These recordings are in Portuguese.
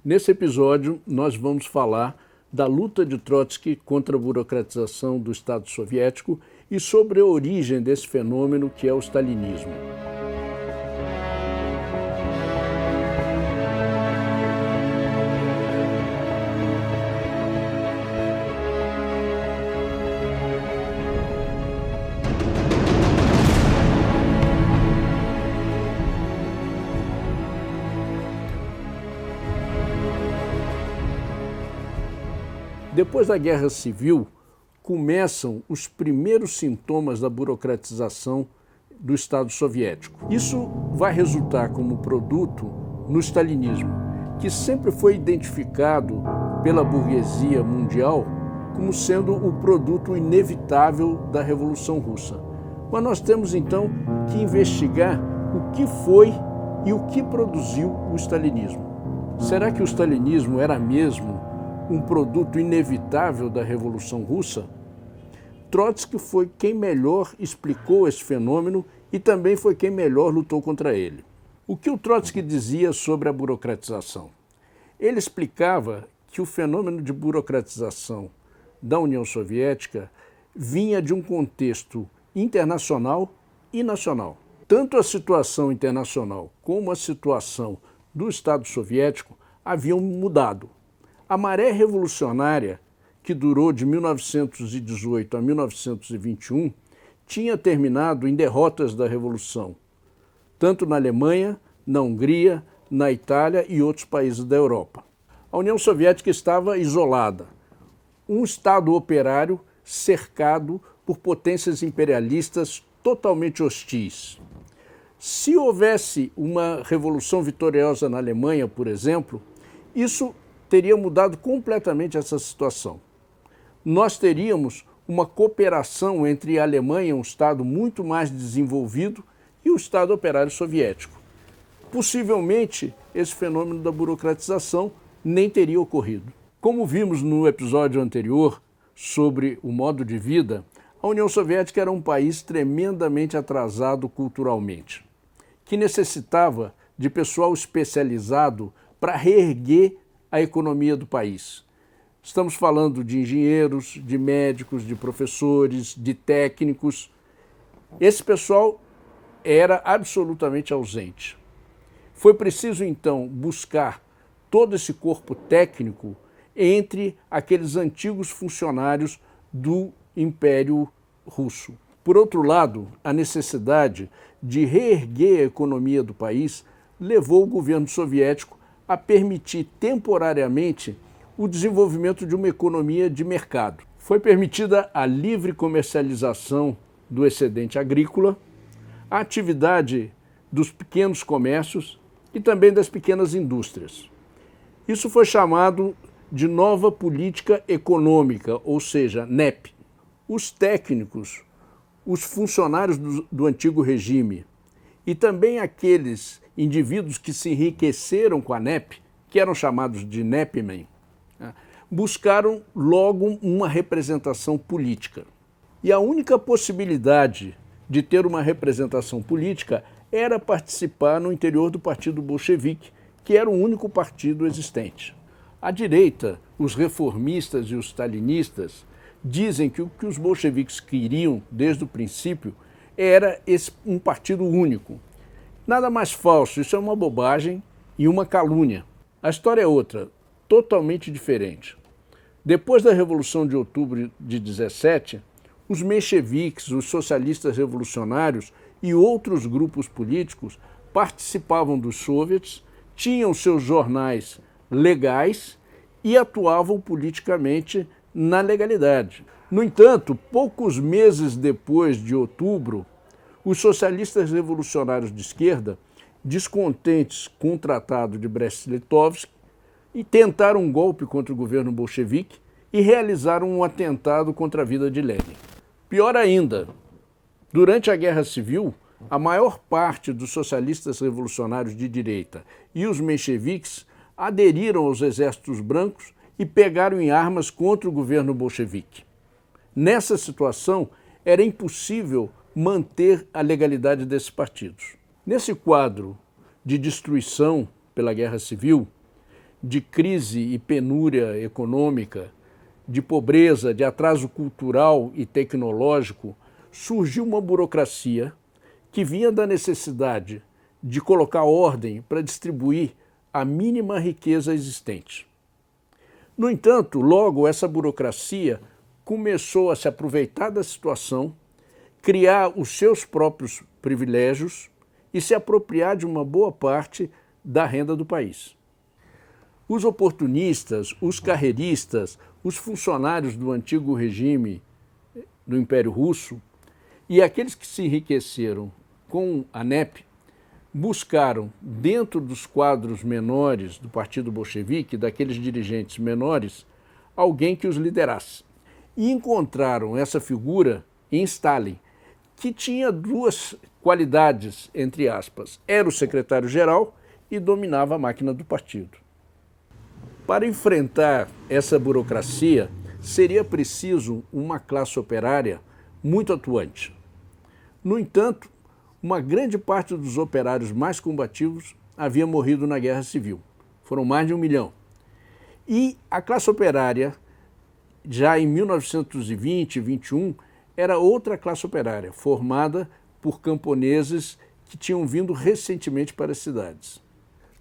Nesse episódio, nós vamos falar da luta de Trotsky contra a burocratização do Estado soviético e sobre a origem desse fenômeno que é o stalinismo. Depois da Guerra Civil, começam os primeiros sintomas da burocratização do Estado soviético. Isso vai resultar como produto no stalinismo, que sempre foi identificado pela burguesia mundial como sendo o produto inevitável da Revolução Russa. Mas nós temos então que investigar o que foi e o que produziu o stalinismo. Será que o stalinismo era mesmo um produto inevitável da Revolução Russa? Trotsky foi quem melhor explicou esse fenômeno e também foi quem melhor lutou contra ele. O que o Trotsky dizia sobre a burocratização? Ele explicava que o fenômeno de burocratização da União Soviética vinha de um contexto internacional e nacional. Tanto a situação internacional como a situação do Estado soviético haviam mudado. A maré revolucionária, que durou de 1918 a 1921, tinha terminado em derrotas da Revolução, tanto na Alemanha, na Hungria, na Itália e outros países da Europa. A União Soviética estava isolada, um Estado operário cercado por potências imperialistas totalmente hostis. Se houvesse uma revolução vitoriosa na Alemanha, por exemplo, isso teria mudado completamente essa situação. Nós teríamos uma cooperação entre a Alemanha, um Estado muito mais desenvolvido, e o Estado operário soviético. Possivelmente, esse fenômeno da burocratização nem teria ocorrido. Como vimos no episódio anterior sobre o modo de vida, a União Soviética era um país tremendamente atrasado culturalmente, que necessitava de pessoal especializado para reerguer a economia do país. Estamos falando de engenheiros, de médicos, de professores, de técnicos. Esse pessoal era absolutamente ausente. Foi preciso, então, buscar todo esse corpo técnico entre aqueles antigos funcionários do Império Russo. Por outro lado, a necessidade de reerguer a economia do país levou o governo soviético a permitir temporariamente o desenvolvimento de uma economia de mercado. Foi permitida a livre comercialização do excedente agrícola, a atividade dos pequenos comércios e também das pequenas indústrias. Isso foi chamado de nova política econômica, ou seja, NEP. Os técnicos, os funcionários do antigo regime e também aqueles indivíduos que se enriqueceram com a NEP, que eram chamados de NEPmen, buscaram logo uma representação política. E a única possibilidade de ter uma representação política era participar no interior do Partido Bolchevique, que era o único partido existente. À direita, os reformistas e os stalinistas dizem que o que os bolcheviques queriam desde o princípio era um partido único. Nada mais falso, isso é uma bobagem e uma calúnia. A história é outra, totalmente diferente. Depois da Revolução de Outubro de 17, os mencheviques, os socialistas revolucionários e outros grupos políticos participavam dos soviets, tinham seus jornais legais e atuavam politicamente na legalidade. No entanto, poucos meses depois de outubro, os socialistas revolucionários de esquerda, descontentes com o Tratado de Brest-Litovsk, tentaram um golpe contra o governo bolchevique e realizaram um atentado contra a vida de Lenin. Pior ainda, durante a Guerra Civil, a maior parte dos socialistas revolucionários de direita e os mencheviques aderiram aos exércitos brancos e pegaram em armas contra o governo bolchevique. Nessa situação, era impossível manter a legalidade desses partidos. Nesse quadro de destruição pela Guerra Civil, de crise e penúria econômica, de pobreza, de atraso cultural e tecnológico, surgiu uma burocracia que vinha da necessidade de colocar ordem para distribuir a mínima riqueza existente. No entanto, logo essa burocracia começou a se aproveitar da situação, criar os seus próprios privilégios e se apropriar de uma boa parte da renda do país. Os oportunistas, os carreiristas, os funcionários do antigo regime do Império Russo e aqueles que se enriqueceram com a NEP buscaram, dentro dos quadros menores do Partido Bolchevique, daqueles dirigentes menores, alguém que os liderasse. E encontraram essa figura em Stalin, que tinha duas qualidades, entre aspas. Era o secretário-geral e dominava a máquina do partido. Para enfrentar essa burocracia, seria preciso uma classe operária muito atuante. No entanto, uma grande parte dos operários mais combativos havia morrido na Guerra Civil. Foram mais de 1 milhão. E a classe operária, já em 1920 e 21, era outra classe operária, formada por camponeses que tinham vindo recentemente para as cidades.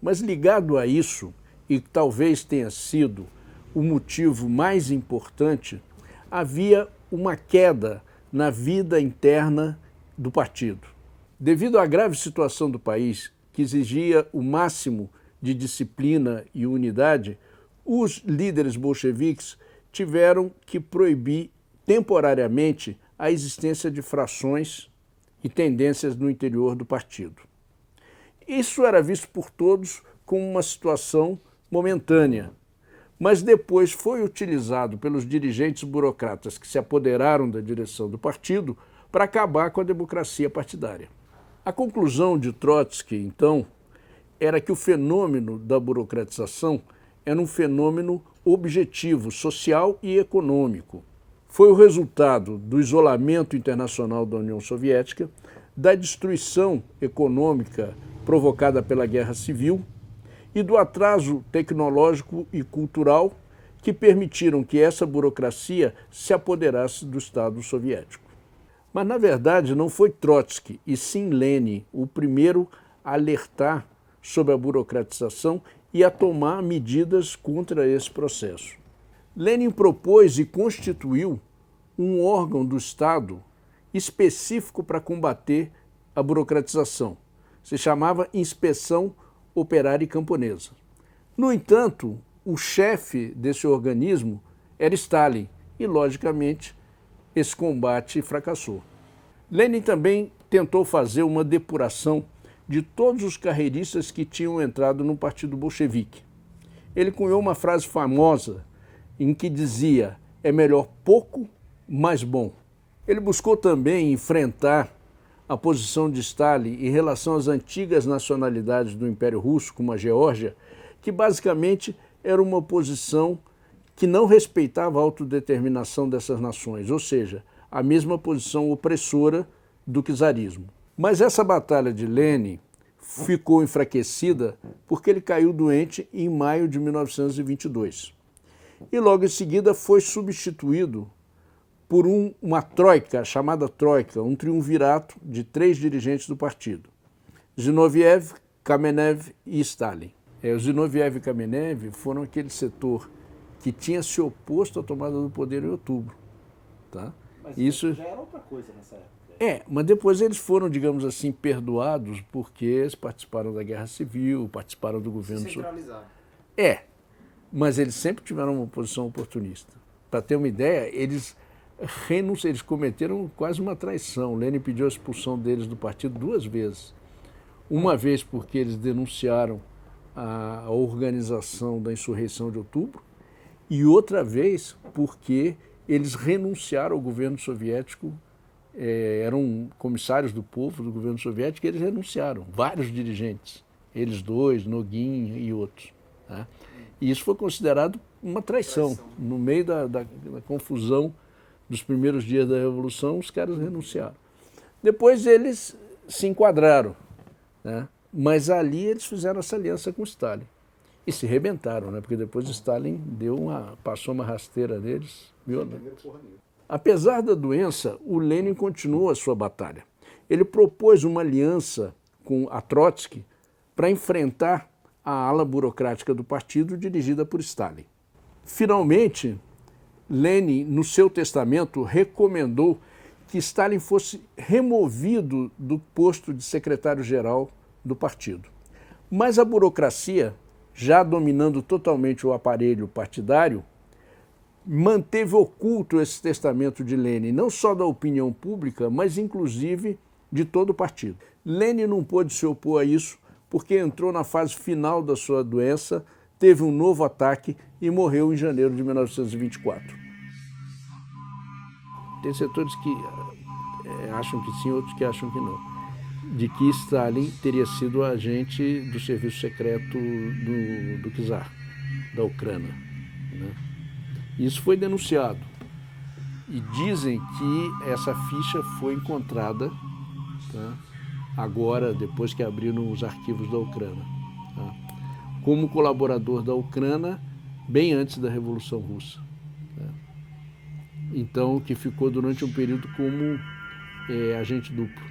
Mas ligado a isso, e talvez tenha sido o motivo mais importante, havia uma queda na vida interna do partido. Devido à grave situação do país, que exigia o máximo de disciplina e unidade, os líderes bolcheviques tiveram que proibir temporariamente a existência de frações e tendências no interior do partido. Isso era visto por todos como uma situação momentânea, mas depois foi utilizado pelos dirigentes burocratas que se apoderaram da direção do partido para acabar com a democracia partidária. A conclusão de Trotsky, então, era que o fenômeno da burocratização era um fenômeno objetivo, social e econômico. Foi o resultado do isolamento internacional da União Soviética, da destruição econômica provocada pela Guerra Civil e do atraso tecnológico e cultural que permitiram que essa burocracia se apoderasse do Estado soviético. Mas, na verdade, não foi Trotsky, e sim Lenin, o primeiro a alertar sobre a burocratização e a tomar medidas contra esse processo. Lenin propôs e constituiu um órgão do Estado específico para combater a burocratização. Se chamava Inspeção Operária e Camponesa. No entanto, o chefe desse organismo era Stalin e, logicamente, esse combate fracassou. Lenin também tentou fazer uma depuração de todos os carreiristas que tinham entrado no Partido Bolchevique. Ele cunhou uma frase famosa em que dizia: é melhor pouco, mas bom. Ele buscou também enfrentar a posição de Stalin em relação às antigas nacionalidades do Império Russo, como a Geórgia, que basicamente era uma posição que não respeitava a autodeterminação dessas nações, ou seja, a mesma posição opressora do czarismo. Mas essa batalha de Lenin ficou enfraquecida porque ele caiu doente em maio de 1922. E logo em seguida foi substituído por uma troika, chamada troika, um triunvirato de 3 dirigentes do partido: Zinoviev, Kamenev e Stalin. Os Zinoviev e Kamenev foram aquele setor que tinha se oposto à tomada do poder em outubro. Tá? Mas isso já era outra coisa nessa época. Mas depois eles foram, digamos assim, perdoados porque eles participaram da Guerra Civil, participaram do governo... Centralizaram. Mas eles sempre tiveram uma posição oportunista. Para ter uma ideia, eles cometeram quase uma traição. Lenin pediu a expulsão deles do partido 2 vezes. Uma vez porque eles denunciaram a organização da insurreição de outubro, e outra vez porque eles renunciaram ao governo soviético, eram comissários do povo do governo soviético, e eles renunciaram, vários dirigentes, eles 2, Nogin e outros. Tá? E isso foi considerado uma traição. No meio da confusão dos primeiros dias da Revolução, os caras renunciaram. Depois eles se enquadraram, né? Mas ali eles fizeram essa aliança com Stalin. E se rebentaram, né? Porque depois Stalin passou uma rasteira neles violenta. Apesar da doença, o Lenin continuou a sua batalha. Ele propôs uma aliança com a Trotsky para enfrentar a ala burocrática do partido dirigida por Stalin. Finalmente, Lenin, no seu testamento, recomendou que Stalin fosse removido do posto de secretário-geral do partido. Mas a burocracia, já dominando totalmente o aparelho partidário, manteve oculto esse testamento de Lenin, não só da opinião pública, mas inclusive de todo o partido. Lenin não pôde se opor a isso porque entrou na fase final da sua doença, teve um novo ataque e morreu em janeiro de 1924. Tem setores que acham que sim, outros que acham que não. De que Stalin teria sido agente do serviço secreto do czar, da Ucrânia, né? Isso foi denunciado. E dizem que essa ficha foi encontrada, tá, agora, depois que abriram os arquivos da Ucrânia, tá, como colaborador da Ucrânia, bem antes da Revolução Russa. Tá? Então, que ficou durante um período como agente duplo.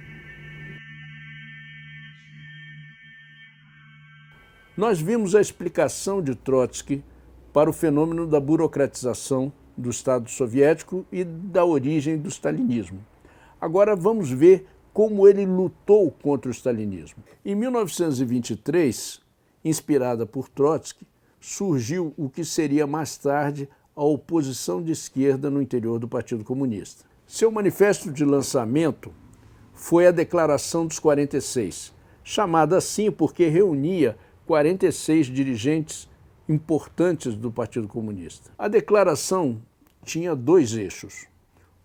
Nós vimos a explicação de Trotsky para o fenômeno da burocratização do Estado soviético e da origem do stalinismo. Agora vamos ver como ele lutou contra o stalinismo. Em 1923, inspirada por Trotsky, surgiu o que seria mais tarde a oposição de esquerda no interior do Partido Comunista. Seu manifesto de lançamento foi a Declaração dos 46, chamada assim porque reunia 46 dirigentes importantes do Partido Comunista. A declaração tinha dois eixos.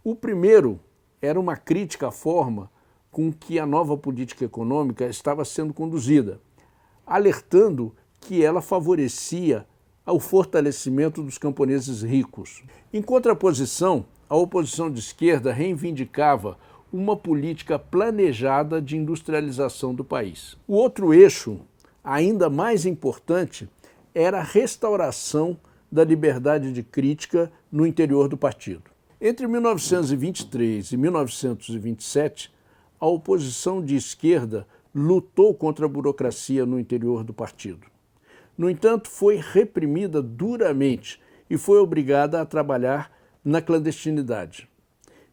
O primeiro era uma crítica à forma com que a nova política econômica estava sendo conduzida, alertando que ela favorecia o fortalecimento dos camponeses ricos. Em contraposição, a oposição de esquerda reivindicava uma política planejada de industrialização do país. O outro eixo, ainda mais importante, era a restauração da liberdade de crítica no interior do partido. Entre 1923 e 1927, a oposição de esquerda lutou contra a burocracia no interior do partido. No entanto, foi reprimida duramente e foi obrigada a trabalhar na clandestinidade.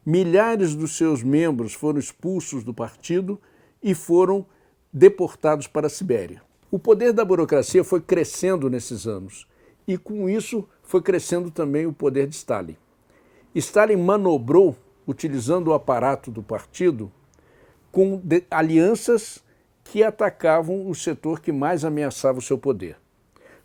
Milhares dos seus membros foram expulsos do partido e foram deportados para a Sibéria. O poder da burocracia foi crescendo nesses anos e, com isso, foi crescendo também o poder de Stalin. Stalin manobrou, utilizando o aparato do partido, com alianças que atacavam o setor que mais ameaçava o seu poder.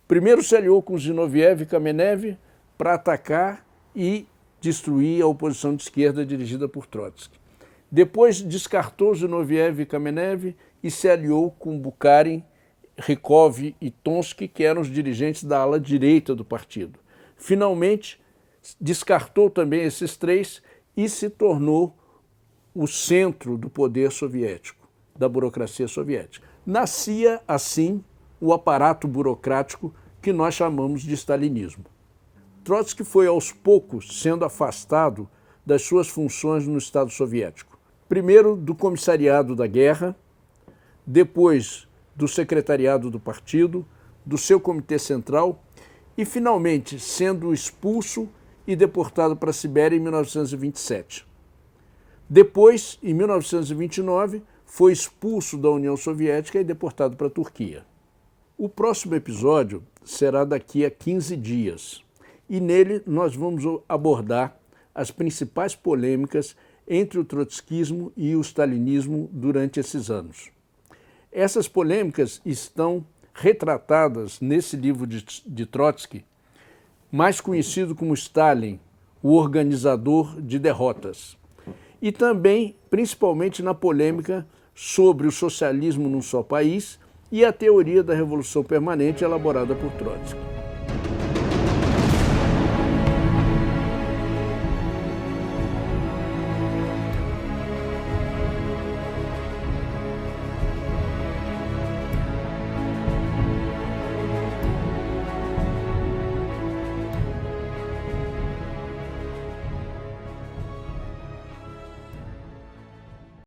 Primeiro se aliou com Zinoviev e Kamenev para atacar e destruir a oposição de esquerda dirigida por Trotsky. Depois descartou Zinoviev e Kamenev e se aliou com Bukharin, Rykov e Tonsky, que eram os dirigentes da ala direita do partido. Finalmente, descartou também esses três e se tornou o centro do poder soviético, da burocracia soviética. Nascia, assim, o aparato burocrático que nós chamamos de stalinismo. Trotsky foi, aos poucos, sendo afastado das suas funções no Estado soviético. Primeiro do comissariado da guerra, depois do secretariado do partido, do seu comitê central e, finalmente, sendo expulso e deportado para a Sibéria em 1927. Depois, em 1929, foi expulso da União Soviética e deportado para a Turquia. O próximo episódio será daqui a 15 dias e nele nós vamos abordar as principais polêmicas entre o trotskismo e o stalinismo durante esses anos. Essas polêmicas estão retratadas nesse livro de Trotsky, mais conhecido como Stalin, o organizador de derrotas, e também, principalmente, na polêmica sobre o socialismo num só país e a teoria da revolução permanente elaborada por Trotsky.